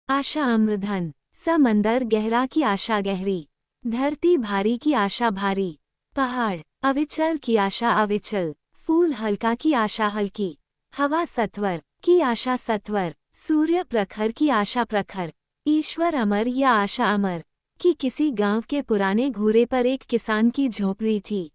आशा अम्रधन। समंदर गहरा की आशा गहरी। धरती भारी की आशा भारी। पहाड़ अविचल की आशा अविचल। फूल हल्का की आशा हल्की। हवा सत्वर की आशा सत्वर। सूर्य प्रखर की आशा प्रखर। ईश्वर अमर या आशा अमर। कि किसी गांव के पुराने घूरे पर एक किसान की झोपड़ी थी।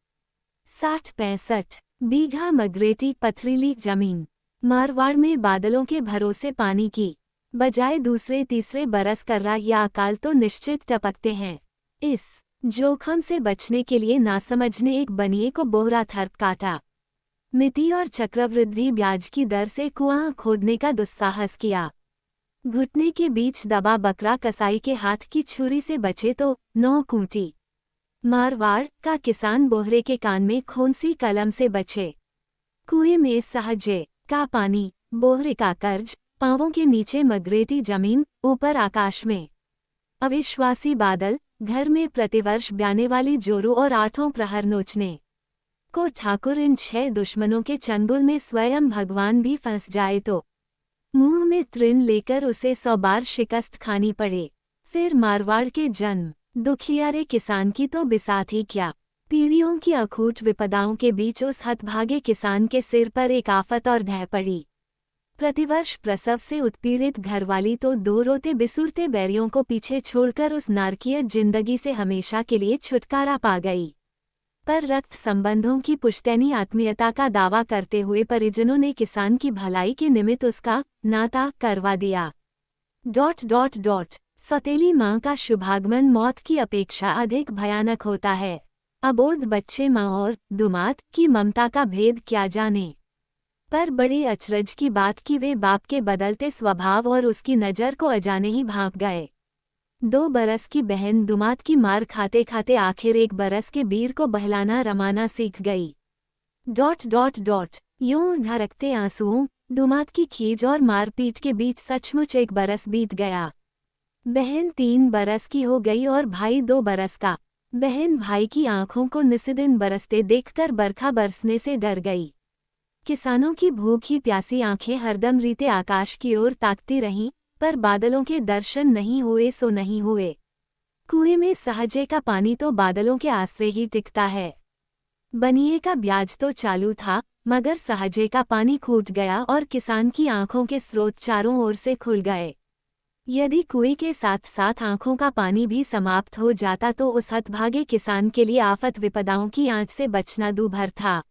60-65 बीघा मगरेटी पथरीली जमीन। मारवाड़ में बादलों के भरोसे पानी की बजाय दूसरे तीसरे बरस कर्रा या अकाल तो निश्चित टपकते हैं। इस जोखम से बचने के लिए नासमझ ने एक बनिए को बोहरा थर्प काटा। मिति और चक्रवृद्धि ब्याज की दर से कुआं खोदने का दुस्साहस किया। घुटने के बीच दबा बकरा कसाई के हाथ की छुरी से बचे तो 9 कूटी। मारवाड़ का किसान बोहरे के कान में खोंसी कलम से बचे। कुएं में सहजे का पानी, बोहरे का कर्ज, पांवों के नीचे मगरेटी जमीन, ऊपर आकाश में अविश्वासी बादल, घर में प्रतिवर्ष ब्याने वाली जोरू और 8 प्रहर नोचने को ठाकुर इन 6 दुश्मनों के चंगुल में स्वयं भगवान भी फंस जाए तो मुंह में तृण लेकर उसे 100 बार शिकस्त खानी पड़े। फिर मारवाड़ के जन्म दुखियारे किसान की तो बिसात ही क्या। पीढ़ियों की अखूट विपदाओं के बीच उस हतभागे किसान के सिर पर एक आफत और ढह पड़ी। प्रतिवर्ष प्रसव से उत्पीड़ित घरवाली तो 2 रोते बिसुरते बैरियों को पीछे छोड़कर उस नारकीय जिंदगी से हमेशा के लिए छुटकारा पा गई। पर रक्त संबंधों की पुश्तैनी आत्मीयता का दावा करते हुए परिजनों ने किसान की भलाई के निमित्त उसका नाता करवा दिया। सौतेली माँ का शुभागमन मौत की अपेक्षा अधिक भयानक होता है। अबोध बच्चे माँ और दुमात की ममता का भेद क्या जाने। पर बड़ी अचरज की बात कि वे बाप के बदलते स्वभाव और उसकी नज़र को अजाने ही भांप गए। 2 बरस की बहन दुमात की मार खाते खाते आखिर 1 बरस के बीर को बहलाना रमाना सीख गई। यूं धड़कते आंसुओं, दुमात की खीज और मारपीट के बीच सचमुच 1 बरस बीत गया। बहन 3 बरस की हो गई और भाई 2 बरस का। बहन भाई की आंखों को निस्दिन बरसते देखकर बरखा बरसने से डर गई। किसानों की भूखी प्यासी आंखें हरदम रीते आकाश की ओर ताकती रहीं, पर बादलों के दर्शन नहीं हुए सो नहीं हुए। कुएं में सहजे का पानी तो बादलों के आसरे ही टिकता है। बनिए का ब्याज तो चालू था, मगर सहजे का पानी फूट गया और किसान की आंखों के स्रोत चारों ओर से खुल गए। यदि कुएं के साथ साथ आंखों का पानी भी समाप्त हो जाता तो उस हतभागे किसान के लिए आफत विपदाओं की आंच से बचना दूभर था।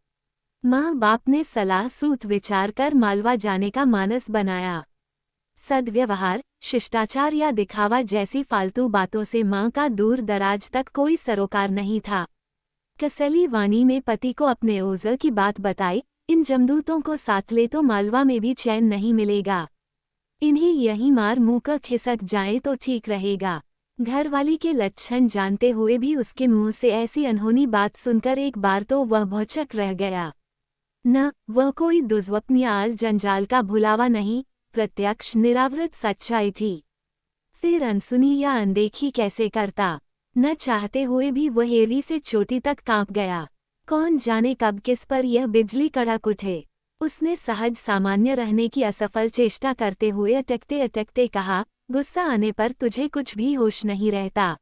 माँ बाप ने सलाह सूत विचार कर मालवा जाने का मानस बनाया। सद्व्यवहार, शिष्टाचार या दिखावा जैसी फालतू बातों से माँ का दूर दराज तक कोई सरोकार नहीं था। कसली वाणी में पति को अपने ओझर की बात बताई, इन जमदूतों को साथ ले तो मालवा में भी चैन नहीं मिलेगा। इन्हें यही मार मुँह खिसक जाए तो ठीक रहेगा। घरवाली के लक्षण जानते हुए भी उसके मुंह से ऐसी अनहोनी बात सुनकर एक बार तो वह भौचक रह गया। न वह कोई दुर्स्वप्न या आल जंजाल का भुलावा नहीं, प्रत्यक्ष निरावृत सच्चाई थी। फिर अनसुनी या अनदेखी कैसे करता। न चाहते हुए भी वह एड़ी से चोटी तक कांप गया। कौन जाने कब किस पर यह बिजली कड़क उठे। उसने सहज सामान्य रहने की असफल चेष्टा करते हुए अटकते अटकते कहा, गुस्सा आने पर तुझे कुछ भी होश नहीं रहता।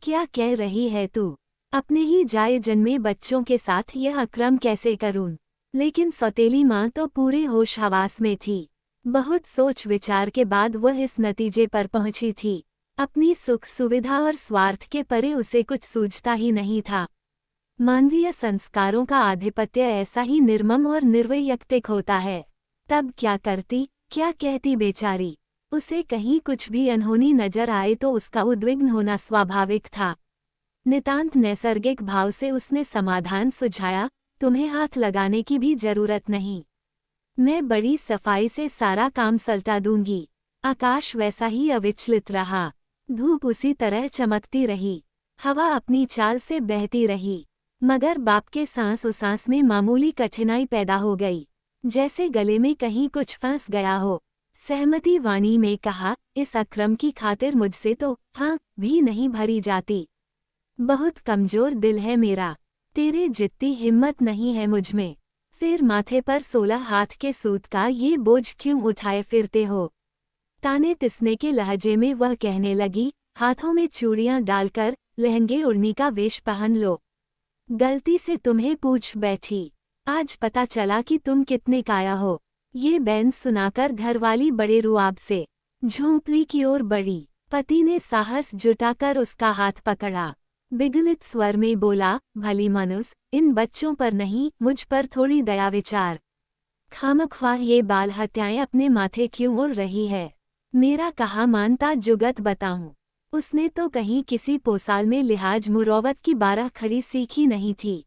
क्या कह रही है तू। अपने ही जाए जन्मे बच्चों के साथ यह अक्रम कैसे करूं। लेकिन सौतेली माँ तो पूरे होश हवास में थी। बहुत सोच विचार के बाद वह इस नतीजे पर पहुंची थी। अपनी सुख सुविधा और स्वार्थ के परे उसे कुछ सूझता ही नहीं था। मानवीय संस्कारों का आधिपत्य ऐसा ही निर्मम और निर्वैयक्तिक होता है। तब क्या करती, क्या कहती बेचारी। उसे कहीं कुछ भी अनहोनी नजर आए तो उसका उद्विग्न होना स्वाभाविक था। नितांत नैसर्गिक भाव से उसने समाधान सुझाया, तुम्हें हाथ लगाने की भी जरूरत नहीं। मैं बड़ी सफाई से सारा काम सलटा दूंगी। आकाश वैसा ही अविचलित रहा। धूप उसी तरह चमकती रही। हवा अपनी चाल से बहती रही। मगर बाप के सांस उसांस में मामूली कठिनाई पैदा हो गई, जैसे गले में कहीं कुछ फंस गया हो। सहमति वाणी में कहा, इस अक्रम की खातिर मुझसे तो हाँ भी नहीं भरी जाती। बहुत कमजोर दिल है मेरा, तेरे जितनी हिम्मत नहीं है मुझमें। फिर माथे पर 16 हाथ के सूत का ये बोझ क्यों उठाए फिरते हो। ताने तिसने के लहजे में वह कहने लगी, हाथों में चूड़ियां डालकर लहंगे उड़नी का वेश पहन लो। गलती से तुम्हें पूछ बैठी, आज पता चला कि तुम कितने काया हो। ये बैन सुनाकर घरवाली बड़े रुआब से झोंपड़ी की ओर बढ़ी। पति ने साहस जुटाकर उसका हाथ पकड़ा, विगलित स्वर में बोला, भली मनुष्य, इन बच्चों पर नहीं, मुझ पर थोड़ी दया विचार। खामख्वाह ये बाल हत्याएं अपने माथे क्यों उड़ रही है? मेरा कहा मानता जुगत बताऊं। उसने तो कहीं किसी पोसाल में लिहाज मुरौवत की 12 खड़ी सीखी नहीं थी।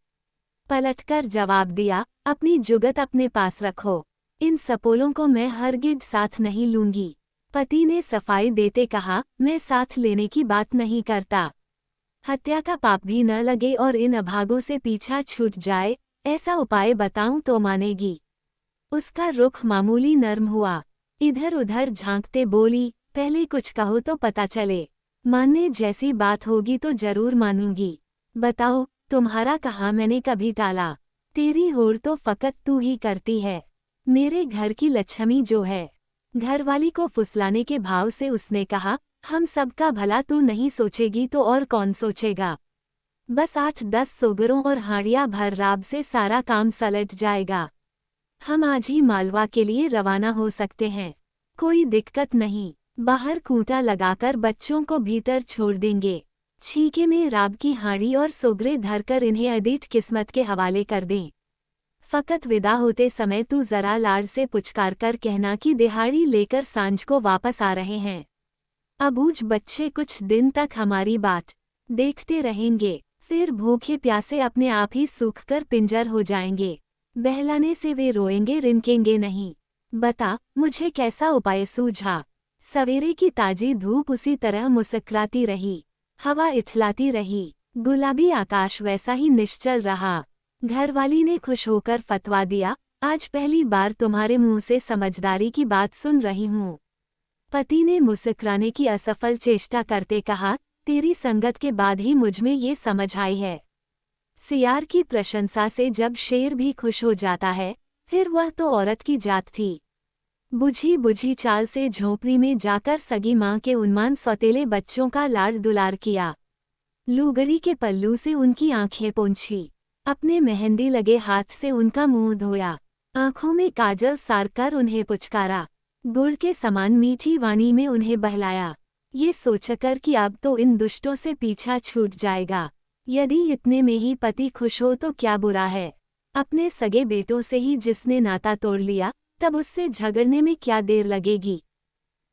पलटकर जवाब दिया, अपनी जुगत अपने पास रखो, इन सपोलों को मैं हरगिज साथ नहीं लूंगी। पति ने सफाई देते कहा, मैं साथ लेने की बात नहीं करता। हत्या का पाप भी न लगे और इन अभागों से पीछा छूट जाए, ऐसा उपाय बताऊं तो मानेगी। उसका रुख मामूली नर्म हुआ, इधर उधर झांकते बोली, पहले कुछ कहो तो पता चले, मानने जैसी बात होगी तो जरूर मानूंगी। बताओ, तुम्हारा कहा मैंने कभी टाला? तेरी होड़ तो फकत तू ही करती है, मेरे घर की लक्ष्मी जो है। घरवाली को फुसलाने के भाव से उसने कहा, हम सबका भला तू नहीं सोचेगी तो और कौन सोचेगा? बस 8-10 सोगरों और हाड़िया भर राब से सारा काम सलट जाएगा। हम आज ही मालवा के लिए रवाना हो सकते हैं, कोई दिक्कत नहीं। बाहर खूंटा लगाकर बच्चों को भीतर छोड़ देंगे। छीके में राब की हाड़ी और सोगरे धरकर इन्हें अदीठ किस्मत के हवाले कर दें। फकत विदा होते समय तू जरा लाड़ से पुचकार कर कहना कि दिहाड़ी लेकर सांझ को वापस आ रहे हैं। अबूझ बच्चे कुछ दिन तक हमारी बात देखते रहेंगे, फिर भूखे प्यासे अपने आप ही सूखकर पिंजर हो जाएंगे। बहलाने से वे रोएंगे रिनकेंगे नहीं। बता, मुझे कैसा उपाय सूझा? सवेरे की ताजी धूप उसी तरह मुस्कुराती रही, हवा इठलाती रही, गुलाबी आकाश वैसा ही निश्चल रहा। घरवाली ने खुश होकर फतवा दिया, आज पहली बार तुम्हारे मुंह से समझदारी की बात सुन रही हूँ। पति ने मुस्कुराने की असफल चेष्टा करते कहा, तेरी संगत के बाद ही मुझमें ये समझ आई है। सियार की प्रशंसा से जब शेर भी खुश हो जाता है, फिर वह तो औरत की जात थी। बुझी बुझी चाल से झोंपड़ी में जाकर सगी माँ के उन्मान सौतेले बच्चों का लाड़ दुलार किया। लुगड़ी के पल्लू से उनकी आंखें पोंछी, अपने मेहंदी लगे हाथ से उनका मुंह धोया, आंखों में काजल सारकर उन्हें पुचकारा, गुड़ के समान मीठी वाणी में उन्हें बहलाया, ये सोचकर कि अब तो इन दुष्टों से पीछा छूट जाएगा। यदि इतने में ही पति खुश हो तो क्या बुरा है? अपने सगे बेटों से ही जिसने नाता तोड़ लिया, तब उससे झगड़ने में क्या देर लगेगी?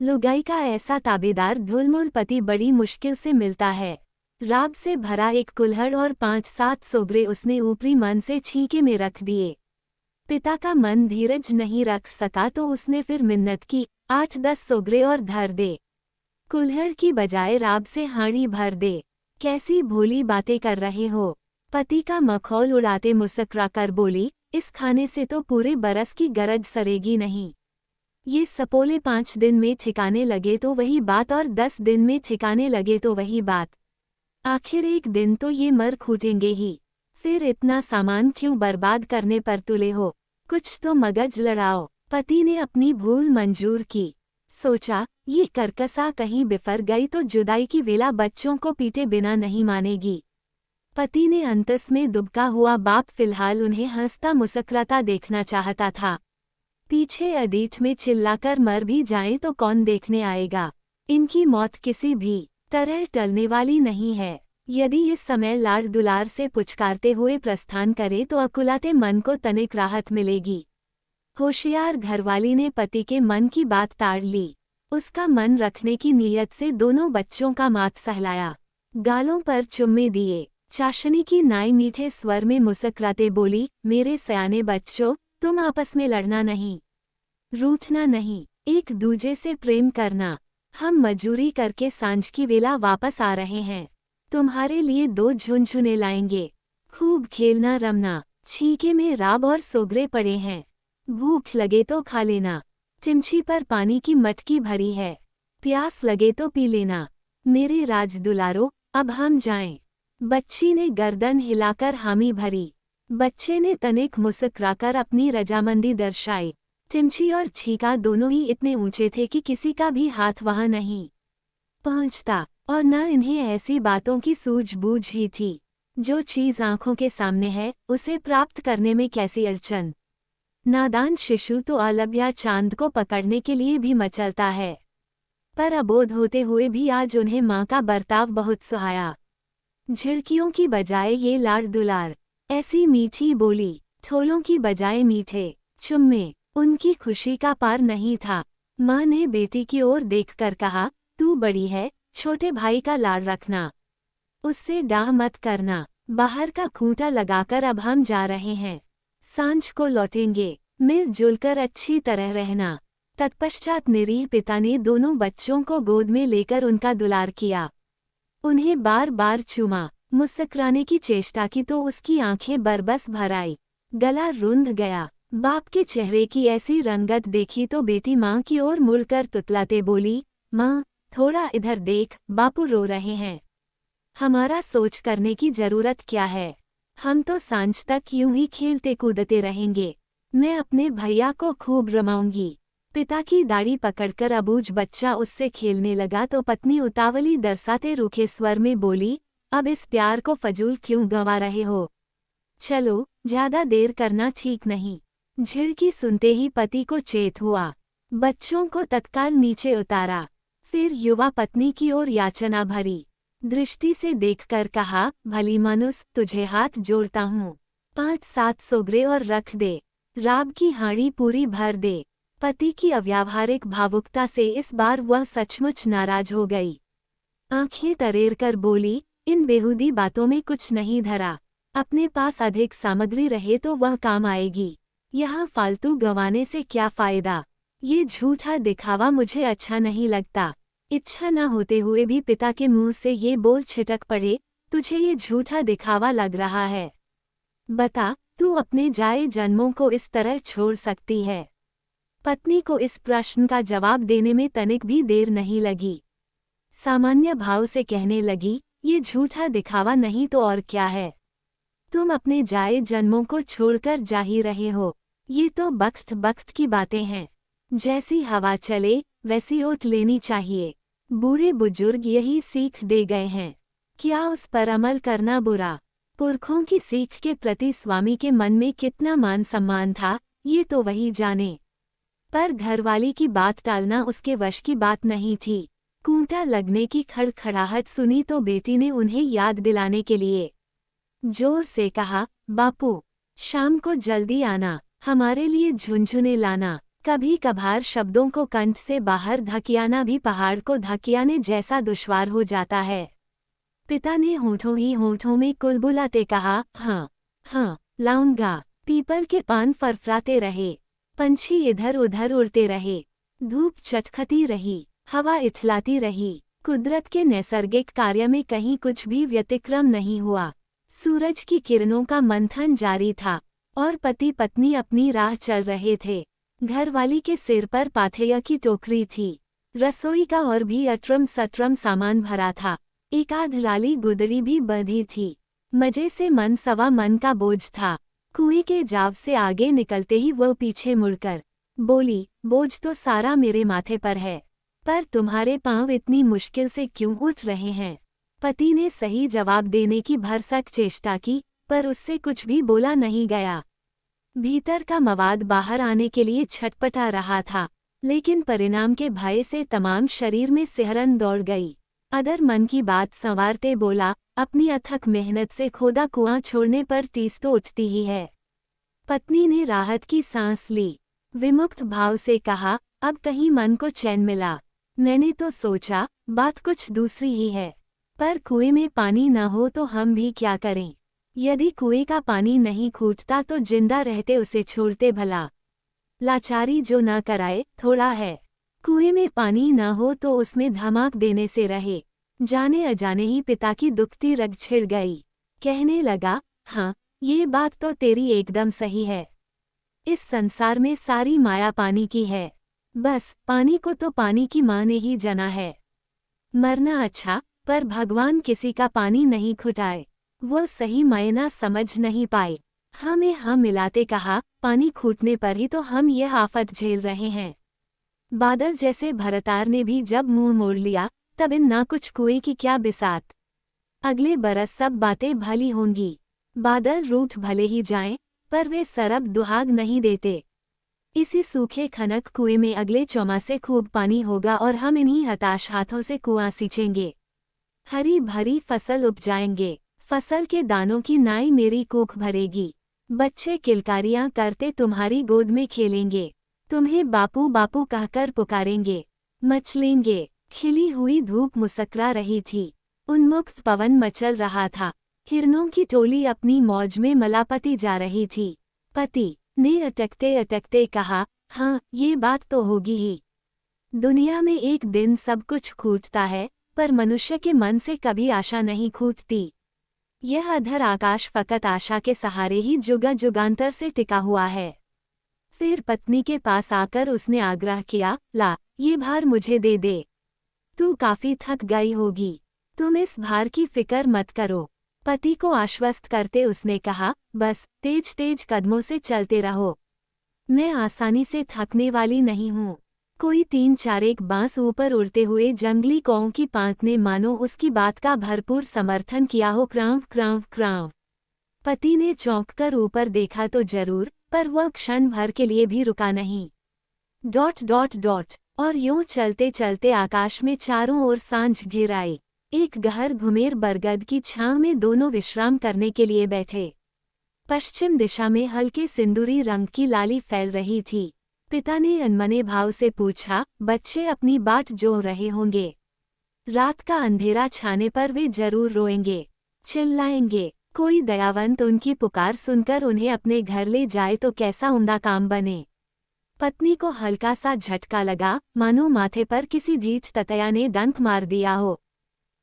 लुगाई का ऐसा ताबेदार धुलमुल पति बड़ी मुश्किल से मिलता है। राब से भरा एक कुल्हड़ और 5-7 सोगरे उसने ऊपरी मन से छीके में रख दिए। पिता का मन धीरज नहीं रख सका तो उसने फिर मिन्नत की, 8-10 सोगरे और धर दे। कुल्हड़ की बजाय राब से हांडी भर दे। कैसी भोली बातें कर रहे हो? पति का मखौल उड़ाते मुस्कुरा कर बोली, इस खाने से तो पूरे बरस की गरज सरेगी नहीं। ये सपोले 5 दिन में ठिकाने लगे तो वही बात और 10 दिन में ठिकाने लगे तो वही बात। आखिर एक दिन तो ये मर खूटेंगे ही। फिर इतना सामान क्यों बर्बाद करने पर तुले हो? कुछ तो मगज लड़ाओ। पति ने अपनी भूल मंजूर की। सोचा, ये करकसा कहीं बिफर गई तो जुदाई की वेला बच्चों को पीटे बिना नहीं मानेगी। पति ने अंतस में दुबका हुआ बाप फिलहाल उन्हें हंसता मुस्कुराता देखना चाहता था। पीछे अदीठ में चिल्लाकर मर भी जाएं तो कौन देखने आएगा? इनकी मौत किसी भी तरह टलने वाली नहीं है। यदि इस समय लाड़ दुलार से पुचकारते हुए प्रस्थान करे तो अकुलाते मन को तनिक राहत मिलेगी। होशियार घरवाली ने पति के मन की बात ताड़ ली। उसका मन रखने की नीयत से दोनों बच्चों का माथ सहलाया, गालों पर चुम्मे दिए। चाशनी की नाई मीठे स्वर में मुस्कुराते बोली, मेरे सयाने बच्चों, तुम आपस में लड़ना नहीं, रूठना नहीं, एक दूजे से प्रेम करना। हम मजूरी करके सांझ की वेला वापस आ रहे हैं, तुम्हारे लिए 2 झुनझुने लाएंगे। खूब खेलना रमना। छीके में राब और सोगरे पड़े हैं, भूख लगे तो खा लेना। चिमची पर पानी की मटकी भरी है, प्यास लगे तो पी लेना। मेरे राज दुलारो, अब हम जाएं। बच्ची ने गर्दन हिलाकर हामी भरी। बच्चे ने तनिक मुस्कुराकर अपनी रजामंदी दर्शाई। टिमची और छीका दोनों ही इतने ऊंचे थे कि किसी का भी हाथ वहां नहीं पहुंचता, और न इन्हें ऐसी बातों की सूझबूझ ही थी। जो चीज आंखों के सामने है उसे प्राप्त करने में कैसी अड़चन। नादान शिशु तो अलग या चांद को पकड़ने के लिए भी मचलता है। पर अबोध होते हुए भी आज उन्हें माँ का बर्ताव बहुत सुहाया। झिड़कियों की बजाय ये लाड़ दुलार, ऐसी मीठी बोली, ठोलों की बजाय मीठे चुम्मे, उनकी खुशी का पार नहीं था। माँ ने बेटी की ओर देखकर कहा, तू बड़ी है, छोटे भाई का लाड़ रखना, उससे डाह मत करना। बाहर का खूंटा लगाकर अब हम जा रहे हैं, सांझ को लौटेंगे, मिलजुल कर अच्छी तरह रहना। तत्पश्चात निरीह पिता ने दोनों बच्चों को गोद में लेकर उनका दुलार किया, उन्हें बार बार चूमा। मुस्कुराने की चेष्टा की तो उसकी आंखें बरबस भर आई, गला रुंध गया। बाप के चेहरे की ऐसी रंगत देखी तो बेटी माँ की ओर मुड़कर तुतलाते बोली, माँ थोड़ा इधर देख, बापू रो रहे हैं। हमारा सोच करने की जरूरत क्या है, हम तो सांझ तक यूं ही खेलते कूदते रहेंगे। मैं अपने भैया को खूब रमाऊंगी। पिता की दाढ़ी पकड़कर अबूझ बच्चा उससे खेलने लगा तो पत्नी उतावली दरसाते रूखे स्वर में बोली, अब इस प्यार को फजूल क्यों गंवा रहे हो, चलो ज्यादा देर करना ठीक नहीं। झिड़की सुनते ही पति को चेत हुआ, बच्चों को तत्काल नीचे उतारा, फिर युवा पत्नी की ओर याचना भरी दृष्टि से देखकर कहा, भली मानुस तुझे हाथ जोड़ता हूँ, 5-7 सोगरे और रख दे, राब की हांडी पूरी भर दे। पति की अव्यावहारिक भावुकता से इस बार वह सचमुच नाराज हो गई। आंखें तरेर कर बोली, इन बेहूदी बातों में कुछ नहीं धरा, अपने पास अधिक सामग्री रहे तो वह काम आएगी, यहाँ फालतू गंवाने से क्या फायदा। ये झूठा दिखावा मुझे अच्छा नहीं लगता। इच्छा न होते हुए भी पिता के मुंह से ये बोल छिटक पड़े, तुझे ये झूठा दिखावा लग रहा है, बता तू अपने जाए जन्मों को इस तरह छोड़ सकती है। पत्नी को इस प्रश्न का जवाब देने में तनिक भी देर नहीं लगी। सामान्य भाव से कहने लगी, ये झूठा दिखावा नहीं तो और क्या है। तुम अपने जाए जन्मों को छोड़कर जा ही रहे हो, ये तो बख्त बख्त की बातें हैं। जैसी हवा चले वैसी ओट लेनी चाहिए, बूढ़े बुजुर्ग यही सीख दे गए हैं, क्या उस पर अमल करना बुरा। पुरखों की सीख के प्रति स्वामी के मन में कितना मान सम्मान था, ये तो वही जाने। पर घरवाली की बात टालना उसके वश की बात नहीं थी। कूंटा लगने की खड़खड़ाहट सुनी तो बेटी ने उन्हें याद दिलाने के लिए जोर से कहा, बापू शाम को जल्दी आना, हमारे लिए झुनझुने लाना। कभी कभार शब्दों को कंठ से बाहर धकियाना भी पहाड़ को धकियाने जैसा दुश्वार हो जाता है। पिता ने होठों ही होठों में कुलबुलाते कहा, हाँ हाँ लाऊंगा। पीपल के पान फरफराते रहे, पंछी इधर उधर उड़ते रहे, धूप चटखती रही, हवा इठलाती रही। कुदरत के नैसर्गिक कार्य में कहीं कुछ भी व्यतिक्रम नहीं हुआ। सूरज की किरणों का मंथन जारी था और पति पत्नी अपनी राह चल रहे थे। घरवाली के सिर पर पाथेय की टोकरी थी, रसोई का और भी अट्रम सट्रम सामान भरा था, एक आध राली गुदड़ी भी बंधी थी। मजे से मन सवा मन का बोझ था। कुएं के जाव से आगे निकलते ही वह पीछे मुड़कर बोली, बोझ तो सारा मेरे माथे पर है, पर तुम्हारे पांव इतनी मुश्किल से क्यों उठ रहे हैं। पति ने सही जवाब देने की भरसक चेष्टा की, पर उससे कुछ भी बोला नहीं गया। भीतर का मवाद बाहर आने के लिए छटपटा रहा था, लेकिन परिणाम के भय से तमाम शरीर में सिहरन दौड़ गई। अदर मन की बात संवारते बोला, अपनी अथक मेहनत से खोदा कुआं छोड़ने पर टीस तो उठती ही है। पत्नी ने राहत की सांस ली, विमुक्त भाव से कहा, अब कहीं मन को चैन मिला। मैंने तो सोचा बात कुछ दूसरी ही है, पर कुएं में पानी न हो तो हम भी क्या करें। यदि कुएं का पानी नहीं खूटता तो जिंदा रहते उसे छोड़ते भला। लाचारी जो न कराए थोड़ा है। कुएं में पानी न हो तो उसमें धमाक देने से रहे। जाने अजाने ही पिता की दुखती रग छिड़ गई। कहने लगा, हाँ ये बात तो तेरी एकदम सही है। इस संसार में सारी माया पानी की है, बस पानी को तो पानी की माँ ने ही जना है। मरना अच्छा, पर भगवान किसी का पानी नहीं खुटाए। वो सही मायना समझ नहीं पाए। हमें हाँ मिलाते कहा, पानी खूटने पर ही तो हम यह आफत झेल रहे हैं। बादल जैसे भरतार ने भी जब मुंह मोड़ लिया, तब इन ना कुछ कुएं की क्या बिसात। अगले बरस सब बातें भली होंगी। बादल रूठ भले ही जाएं, पर वे सरब दुहाग नहीं देते। इसी सूखे खनक कुएं में अगले चौमासे खूब पानी होगा और हम इन्हीं हताश हाथों से कुआं सींचेंगे। हरी भरी फसल उपजाएंगे। फसल के दानों की नाई मेरी कोख भरेगी। बच्चे किलकारियां करते तुम्हारी गोद में खेलेंगे। तुम्हें बापू बापू कहकर पुकारेंगे। मचलेंगे। खिली हुई धूप मुस्करा रही थी। उन्मुक्त पवन मचल रहा था। हिरनों की टोली अपनी मौज में मलापती जा रही थी। पति ने अटकते अटकते कहा, हाँ ये बात तो होगी ही। दुनिया में एक दिन सब कुछ खूटता है, पर मनुष्य के मन से कभी आशा नहीं खूटती। यह अधर आकाश फकत आशा के सहारे ही जुगा जुगांतर से टिका हुआ है। फिर पत्नी के पास आकर उसने आग्रह किया, ला ये भार मुझे दे दे। तू काफी थक गई होगी। तुम इस भार की फिक्र मत करो। पति को आश्वस्त करते उसने कहा, बस तेज तेज कदमों से चलते रहो। मैं आसानी से थकने वाली नहीं हूँ। कोई 3-4 एक बांस ऊपर उड़ते हुए जंगली कौओं की पांत ने मानो उसकी बात का भरपूर समर्थन किया हो। क्रांव क्रांव क्रांव। पति ने चौंक कर ऊपर देखा तो जरूर, पर वह क्षण भर के लिए भी रुका नहीं। Dot dot dot. और यूं चलते चलते आकाश में चारों ओर सांझ घिर आई। एक गहर घुमेर बरगद की छांव में दोनों विश्राम करने के लिए बैठे। पश्चिम दिशा में हल्के सिंदूरी रंग की लाली फैल रही थी। पिता ने अनमने भाव से पूछा, बच्चे अपनी बाट जो रहे होंगे। रात का अंधेरा छाने पर वे जरूर रोएंगे, चिल्लाएंगे। कोई दयावंत उनकी पुकार सुनकर उन्हें अपने घर ले जाए तो कैसा उम्दा काम बने। पत्नी को हल्का सा झटका लगा, मानो माथे पर किसी ढीठ ततया ने डंक मार दिया हो।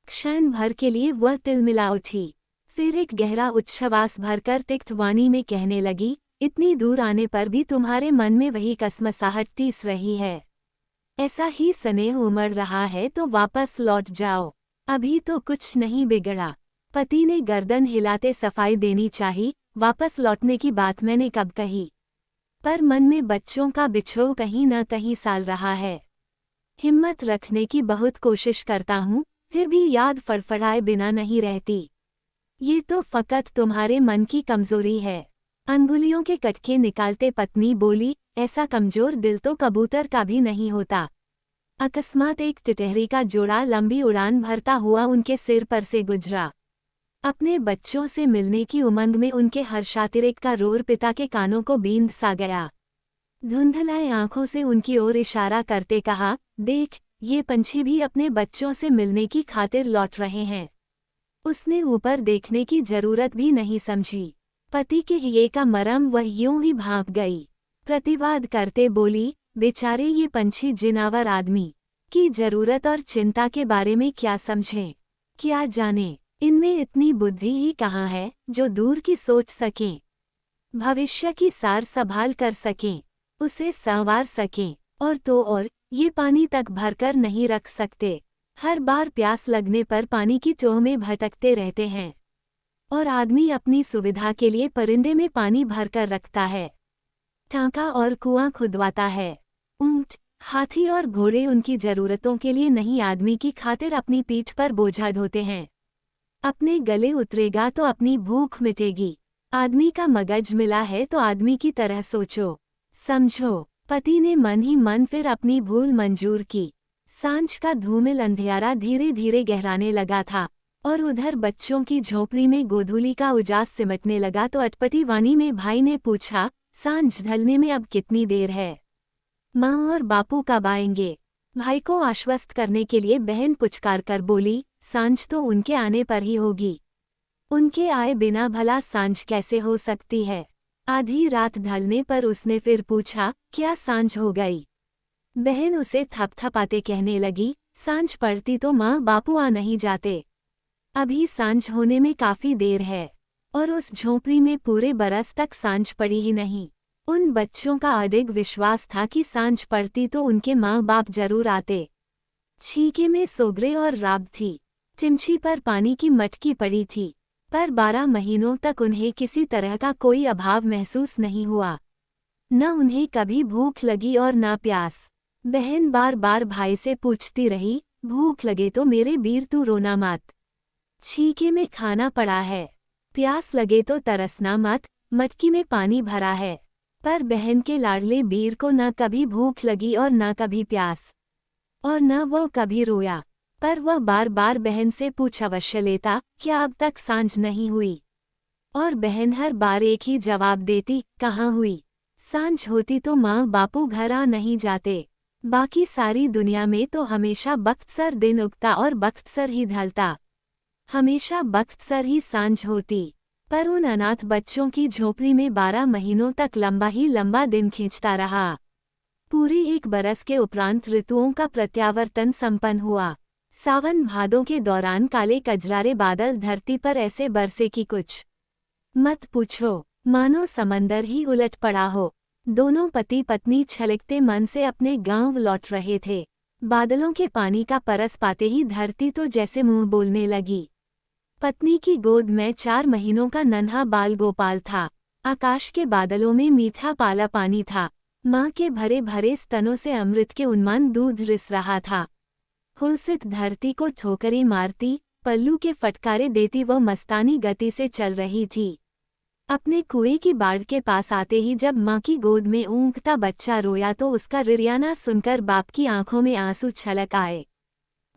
क्षण भर के लिए वह तिलमिला उठी। फिर एक गहरा उच्छ्वास भरकर तिक्त वाणी में कहने लगी, इतनी दूर आने पर भी तुम्हारे मन में वही कसमसाहट टीस रही है। ऐसा ही स्नेह उमड़ रहा है तो वापस लौट जाओ। अभी तो कुछ नहीं बिगड़ा। पति ने गर्दन हिलाते सफाई देनी चाहिए, वापस लौटने की बात मैंने कब कही। पर मन में बच्चों का बिछोह कहीं न कहीं साल रहा है। हिम्मत रखने की बहुत कोशिश करता हूँ, फिर भी याद फड़फड़ाए बिना नहीं रहती। ये तो फकत तुम्हारे मन की कमजोरी है। अंगुलियों के कटके निकालते पत्नी बोली, ऐसा कमजोर दिल तो कबूतर का भी नहीं होता। अकस्मात एक टिटहरी का जोड़ा लंबी उड़ान भरता हुआ उनके सिर पर से गुजरा। अपने बच्चों से मिलने की उमंग में उनके हर्षातिरेक का रोर पिता के कानों को बींध सा गया। धुंधलाए आंखों से उनकी ओर इशारा करते कहा, देख ये पंछी भी अपने बच्चों से मिलने की खातिर लौट रहे हैं। उसने ऊपर देखने की जरूरत भी नहीं समझी। पति के ये का मरम वह यूं ही भांप गई। प्रतिवाद करते बोली, बेचारे ये पंछी जिनावर आदमी की जरूरत और चिंता के बारे में क्या समझें, क्या जाने। इनमें इतनी बुद्धि ही कहाँ है जो दूर की सोच सकें, भविष्य की सार संभाल कर सकें, उसे संवार सकें। और तो और ये पानी तक भरकर नहीं रख सकते। हर बार प्यास लगने पर पानी की टोह में भटकते रहते हैं। और आदमी अपनी सुविधा के लिए परिंदे में पानी भरकर रखता है, टांका और कुआं खुदवाता है। ऊंट, हाथी और घोड़े उनकी जरूरतों के लिए नहीं, आदमी की खातिर अपनी पीठ पर बोझा ढोते हैं। अपने गले उतरेगा तो अपनी भूख मिटेगी। आदमी का मगज मिला है तो आदमी की तरह सोचो, समझो। पति ने मन ही मन फिर अपनी भूल मंजूर की। सांझ का धूमिल अंधियारा धीरे धीरे गहराने लगा था और उधर बच्चों की झोपड़ी में गोधूली का उजास सिमटने लगा तो अटपटी वाणी में भाई ने पूछा, सांझ ढलने में अब कितनी देर है? माँ और बापू कब आएंगे? भाई को आश्वस्त करने के लिए बहन पुचकार कर बोली, सांझ तो उनके आने पर ही होगी। उनके आए बिना भला सांझ कैसे हो सकती है? आधी रात ढलने पर उसने फिर पूछा, क्या सांझ हो गई? बहन उसे थपथपाते कहने लगी, सांझ पड़ती तो माँ बापू आ नहीं जाते। अभी सांझ होने में काफी देर है। और उस झोंपड़ी में पूरे बरस तक सांझ पड़ी ही नहीं। उन बच्चों का अडिग विश्वास था कि सांझ पड़ती तो उनके माँ बाप जरूर आते। छीके में सोगरे और राब थी। चिमची पर पानी की मटकी पड़ी थी। पर 12 महीनों तक उन्हें किसी तरह का कोई अभाव महसूस नहीं हुआ। न उन्हें कभी भूख लगी और न प्यास। बहन बार बार भाई से पूछती रही, भूख लगे तो मेरे वीर तू रोना मत, छीके में खाना पड़ा है। प्यास लगे तो तरसना मत, मटकी में पानी भरा है। पर बहन के लाडले वीर को न कभी भूख लगी और न कभी प्यास, और न वो कभी रोया। पर वह बार बार बहन से पूछ अवश्य लेता, क्या अब तक सांझ नहीं हुई? और बहन हर बार एक ही जवाब देती, कहाँ हुई? सांझ होती तो माँ बापू घर आ नहीं जाते। बाकी सारी दुनिया में तो हमेशा बख्तसर दिन उगता और बख्तसर ही ढलता, हमेशा बख्तसर ही सांझ होती। पर उन अनाथ बच्चों की झोपड़ी में 12 महीनों तक लंबा ही लंबा दिन खींचता रहा। पूरे 1 बरस के उपरांत ऋतुओं का प्रत्यावर्तन संपन्न हुआ। सावन भादों के दौरान काले कजरारे बादल धरती पर ऐसे बरसे कि कुछ मत पूछो, मानो समंदर ही उलट पड़ा हो। दोनों पति पत्नी छलकते मन से अपने गांव लौट रहे थे। बादलों के पानी का परस पाते ही धरती तो जैसे मुंह बोलने लगी। पत्नी की गोद में 4 महीनों का नन्हा बाल गोपाल था। आकाश के बादलों में मीठा पाला पानी था। माँ के भरे भरे स्तनों से अमृत के उन्मान दूध रिस रहा था। हुलसित धरती को ठोकरें मारती, पल्लू के फटकारे देती वह मस्तानी गति से चल रही थी। अपने कुएं की बाड़ के पास आते ही जब माँ की गोद में ऊँघता बच्चा रोया तो उसका रिरियाना सुनकर बाप की आंखों में आंसू छलक आए।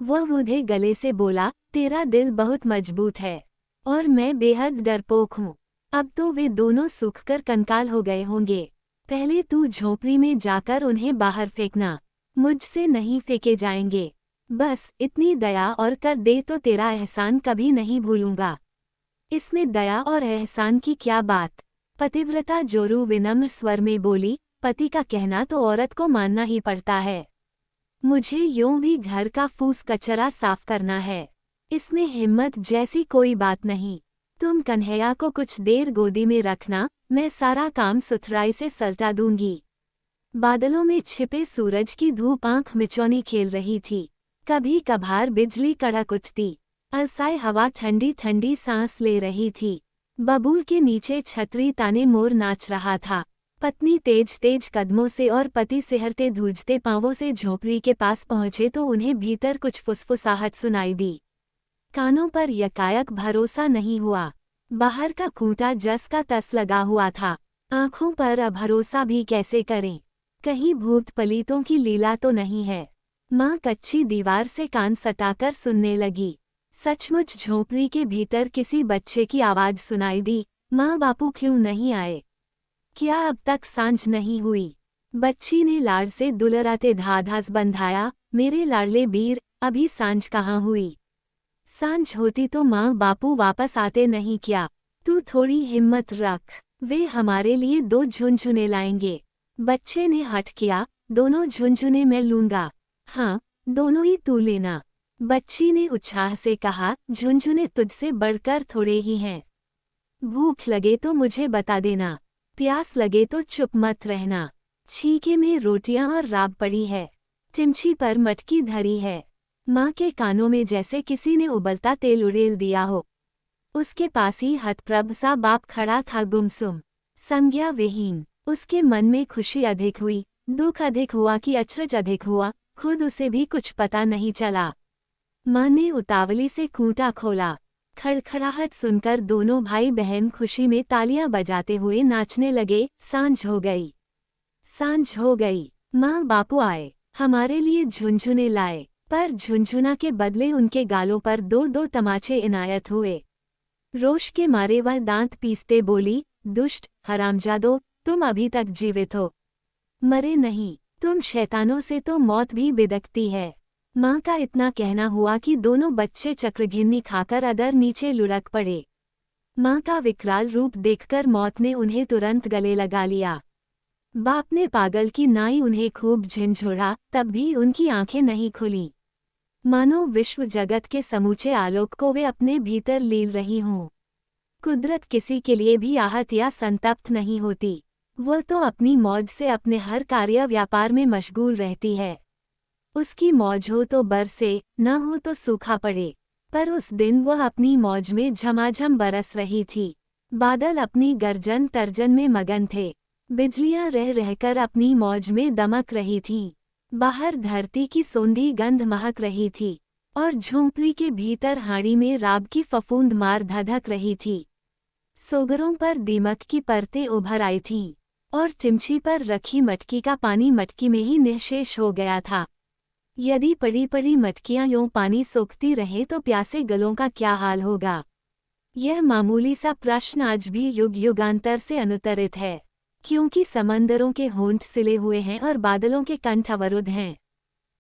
वह रूधे गले से बोला, तेरा दिल बहुत मजबूत है और मैं बेहद डरपोक हूँ। अब तो वे दोनों सूखकर कंकाल हो गए होंगे। पहले तू झोपड़ी में जाकर उन्हें बाहर फेंकना, मुझसे नहीं फेंके जाएंगे। बस इतनी दया और कर दे तो तेरा एहसान कभी नहीं भूलूंगा। इसमें दया और एहसान की क्या बात? पतिव्रता जोरू विनम्र स्वर में बोली, पति का कहना तो औरत को मानना ही पड़ता है। मुझे यूं भी घर का फूस कचरा साफ करना है, इसमें हिम्मत जैसी कोई बात नहीं। तुम कन्हैया को कुछ देर गोदी में रखना, मैं सारा काम सुथराई से सलटा दूंगी। बादलों में छिपे सूरज की धूप आंख मिचौनी खेल रही थी। कभी कभार बिजली कड़क उठती। अलसाई हवा ठंडी ठंडी सांस ले रही थी। बबूल के नीचे छतरी ताने मोर नाच रहा था। पत्नी तेज तेज कदमों से और पति सिहरते धूजते पांवों से झोपड़ी के पास पहुंचे तो उन्हें भीतर कुछ फुसफुसाहट सुनाई दी। कानों पर यकायक भरोसा नहीं हुआ। बाहर का खूंटा जस का तस लगा हुआ था। आंखों पर अभरोसा भी कैसे करें? कहीं भूत पलीतों की लीला तो नहीं है? माँ कच्ची दीवार से कान सटाकर सुनने लगी। सचमुच झोपड़ी के भीतर किसी बच्चे की आवाज सुनाई दी, माँ बापू क्यों नहीं आए? क्या अब तक सांझ नहीं हुई? बच्ची ने लाड़ से दुलराते धाधास बंधाया, मेरे लाडले वीर, अभी सांझ कहाँ हुई? सांझ होती तो माँ बापू वापस आते नहीं क्या? तू थोड़ी हिम्मत रख, वे हमारे लिए 2 झुनझुने लाएंगे। बच्चे ने हठ किया, दोनों झुनझुने मैं लूंगा। हाँ, दोनों ही तू लेना। बच्ची ने उत्साह से कहा, झुनझुने तुझसे बढ़कर थोड़े ही हैं। भूख लगे तो मुझे बता देना, प्यास लगे तो चुप मत रहना। छीके में रोटियां और राब पड़ी है, चिमची पर मटकी धरी है। माँ के कानों में जैसे किसी ने उबलता तेल उड़ेल दिया हो। उसके पास ही हतप्रभ सा बाप खड़ा था, गुमसुम, संज्ञा विहीन। उसके मन में खुशी अधिक हुई, दुख अधिक हुआ कि अचरज अधिक हुआ, खुद उसे भी कुछ पता नहीं चला। माँ ने उतावली से खूंटा खोला। खड़खड़ाहट सुनकर दोनों भाई बहन खुशी में तालियां बजाते हुए नाचने लगे। सांझ हो गई, सांझ हो गई। माँ बापू आए, हमारे लिए झुनझुने लाए। पर झुनझुना के बदले उनके गालों पर 2-2 तमाचे इनायत हुए। रोष के मारे वह दांत पीसते बोली, दुष्ट हरामजादो, तुम अभी तक जीवित हो, मरे नहीं। तुम शैतानों से तो मौत भी बिदकती है। माँ का इतना कहना हुआ कि दोनों बच्चे चक्रघिन्नी खाकर अदर नीचे लुढ़क पड़े। माँ का विकराल रूप देखकर मौत ने उन्हें तुरंत गले लगा लिया। बाप ने पागल की नाई उन्हें खूब झिंझोड़ा, तब भी उनकी आंखें नहीं खुलीं। मानो विश्व जगत के समूचे आलोक को वे अपने भीतर लील रही हों। कुदरत किसी के लिए भी आहत या संतप्त नहीं होती। वह तो अपनी मौज से अपने हर कार्य व्यापार में मशगूल रहती है। उसकी मौज हो तो बरसे, न हो तो सूखा पड़े। पर उस दिन वह अपनी मौज में झमाझम बरस रही थी। बादल अपनी गर्जन तर्जन में मगन थे। बिजलियां रह रहकर अपनी मौज में दमक रही थीं। बाहर धरती की सोंधी गंध महक रही थी और झोंपड़ी के भीतर हाड़ी में राब की फफूंद मार धधक रही थी। सोगरों पर दीमक की परतें उभर आई थीं और चिमची पर रखी मटकी का पानी मटकी में ही निःशेष हो गया था। यदि पड़ी पड़ी मटकियां यूं पानी सोखती रहें तो प्यासे गलों का क्या हाल होगा? यह मामूली सा प्रश्न आज भी युग युगांतर से अनुत्तरित है, क्योंकि समंदरों के होंठ सिले हुए हैं और बादलों के कंठ अवरुद्ध हैं।